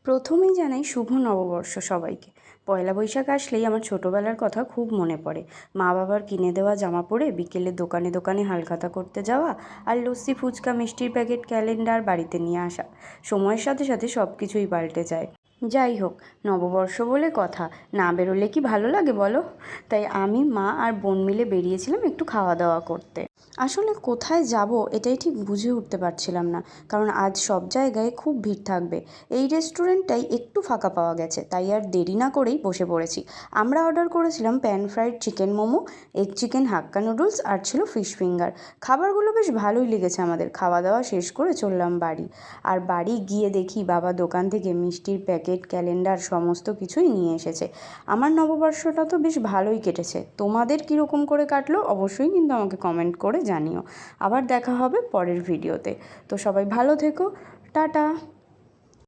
প্রথমেই জানাই শুভ নববর্ষ সবাইকে। পয়লা বৈশাখ আসলেই আমার ছোটোবেলার কথা খুব মনে পড়ে। মা বাবার কিনে দেওয়া জামা পরে বিকেলে দোকানে দোকানে হালখাতা করতে যাওয়া, আর লস্যি, ফুচকা, মিষ্টির প্যাকেট, ক্যালেন্ডার বাড়িতে নিয়ে আসা। সময়ের সাথে সাথে সব কিছুই পাল্টে যায়। যাই হোক, নববর্ষ বলে কথা, না বেরোলে কি ভালো লাগে বলো? তাই আমি, মা আর বোন মিলে বেরিয়েছিলাম একটু খাওয়া দাওয়া করতে। আসলে কোথায় যাব এটাই ঠিক বুঝে উঠতে পারছিলাম না, কারণ আজ সব জায়গায় খুব ভিড় থাকবে। এই রেস্টুরেন্টটাই একটু ফাঁকা পাওয়া গেছে, তাই আর দেরি না করেই বসে পড়েছি। আমরা অর্ডার করেছিলাম pan fried chicken momo, egg chicken Hakka noodles, আর ছিল ফিশ ফিঙ্গার। খাবারগুলো বেশ ভালোই লেগেছে আমাদের। খাওয়া দাওয়া শেষ করে চললাম বাড়ি। আর বাড়ি গিয়ে দেখি বাবা দোকান থেকে মিষ্টির প্যাকেট, ক্যালেন্ডার সমস্ত কিছুই নিয়ে এসেছে। আমার নববর্ষটা তো বেশ ভালোই কেটেছে। তোমাদের কীরকম করে কাটলো অবশ্যই কিন্তু আমাকে কমেন্ট করে জানিও। আবার দেখা হবে পরের ভিডিওতে। তো সবাই ভালো থেকো। টাটা।